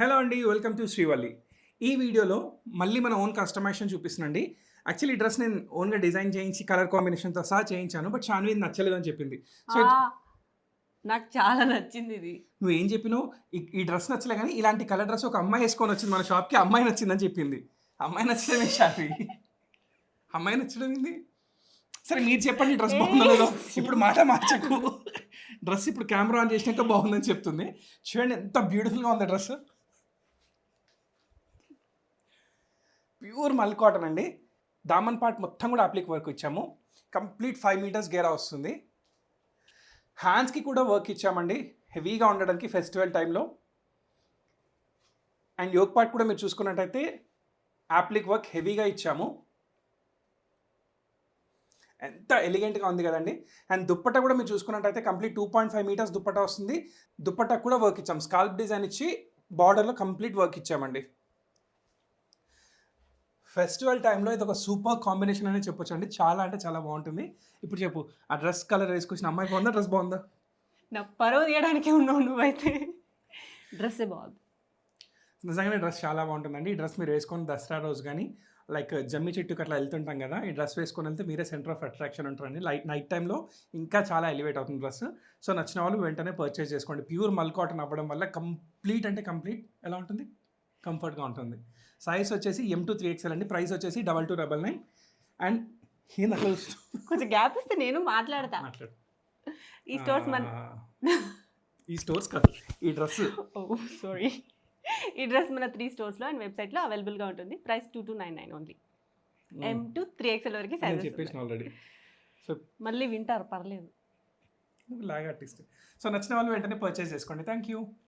Hello అండి, welcome to Srivalli. ఈ వీడియోలో మళ్ళీ మన ఓన్ కస్టమైజేషన్ చూపిస్తున్నాండి. యాక్చువల్లీ ఈ డ్రెస్ నేను ఓన్‌గా డిజైన్ చేయించి కలర్ కాంబినేషన్‌తో సహా చేయించాను. బట్ షాన్వి ఇది నచ్చలేదని చెప్పింది. సో, ఆ! నాకు చాలా నచ్చిందిది. నువ్వేం చెప్పినావు? ఈ డ్రెస్ నచ్చలే గానీ ఇలాంటి కలర్ డ్రెస్ ఒక అమ్మాయి ఏసుకొనొచ్చింది మన షాప్‌కి. ఆ అమ్మాయి నచ్చిందని చెప్పింది. అమ్మాయి నచ్చడమే షాన్వి. అమ్మాయి నచ్చడం ఏంది? సరే మీరు చెప్పండి డ్రెస్ బాగుందో లేదో. ఇప్పుడు మాట మార్చకు. డ్రెస్ ఇప్పుడు కెమెరా ఆన్ చేసినాక బాగుందని చెప్తుంది. చూడండి ఎంత బ్యూటిఫుల్‌గా ఉంది డ్రెస్. ప్యూర్ మల్ కాటన్ అండి. దామన్ పార్ట్ మొత్తం కూడా అప్లిక్ వర్క్ ఇచ్చాము. కంప్లీట్ 5 మీటర్స్ గేరా వస్తుంది. హ్యాండ్స్‌కి కూడా వర్క్ ఇచ్చామండి. హెవీగా ఉండడానికి ఫెస్టివల్ టైంలో. అండ్ యోక్ పార్ట్ కూడా మీరు చూసుకున్నట్టయితే అప్లిక్ వర్క్ హెవీగా ఇచ్చాము. ఎంత ఎలిగెంట్‌గా ఉంది కదండీ. అండ్ దుప్పట్టా కూడా మీరు చూసుకున్నట్టయితే కంప్లీట్ 2.5 మీటర్స్ దుప్పట్టా వస్తుంది. దుప్పట్టాకు కూడా వర్క్ ఇచ్చాం. స్కాల్ప్ డిజైన్ ఇచ్చి బార్డర్‌లో కంప్లీట్ వర్క్ ఇచ్చామండి. ఫెస్టివల్ టైంలో ఇదొక సూపర్ కాంబినేషన్ అనే చెప్పొచ్చండి. చాలా అంటే చాలా బాగుంటుంది. ఇప్పుడు చెప్పు, ఆ డ్రెస్ కలర్ వేసుకొచ్చిన అమ్మాయి బాగుందా? డ్రెస్ బాగుందా? నా పరువు తీయడానికే ఉన్నావు నువ్వైతే. డ్రెస్సే బాగుంది. నిజంగానే డ్రెస్ చాలా బాగుంటుందండి. ఈ డ్రెస్ మీరు వేసుకొని దసరా రోజు కానీ లైక్ జమ్మి చెట్టుకి అట్లా వెళ్తుంటాం కదా, ఈ డ్రెస్ వేసుకొని వెళ్తే మీరే సెంటర్ ఆఫ్ అట్రాక్షన్ ఉంటారండి. నైట్ టైంలో ఇంకా చాలా ఎలివేట్ అవుతుంది డ్రెస్. సో నచ్చిన వాళ్ళు వెంటనే పర్చేస్ చేసుకోండి. ప్యూర్ మల్ కాటన్ అవ్వడం వల్ల కంప్లీట్ అంటే కంప్లీట్ ఎలా ఉంటుంది, కంఫర్ట్గా ఉంటుంది. సైజ్ వచ్చేసి M2 3XL అండి. ప్రైస్ వచ్చేసి 2299. అండ్ ఈయన కొంచెం గ్యాప్ ఇస్తే నేను మాట్లాడతా. మాట్లాడు. ఈ స్టోర్స్ మన ఈ స్టోర్స్ కాదు, ఈ డ్రెస్. ఓహ్! సారీ. ఈ డ్రెస్ మన 3 స్టోర్స్‌లో అండ్ వెబ్‌సైట్‌లో అవైలబుల్‌గా ఉంటుంది. Price 2299 only. M2 3XL వరకు నేను సైజెస్ చెప్పేసిన ఉన్నాయి. ఆల్రెడీ. సో మళ్ళీ వింటారు పర్లేదు. Log artist. సో నచ్చిన వాళ్ళు వెంటనే పర్చేస్ చేసుకోండి. Thank you.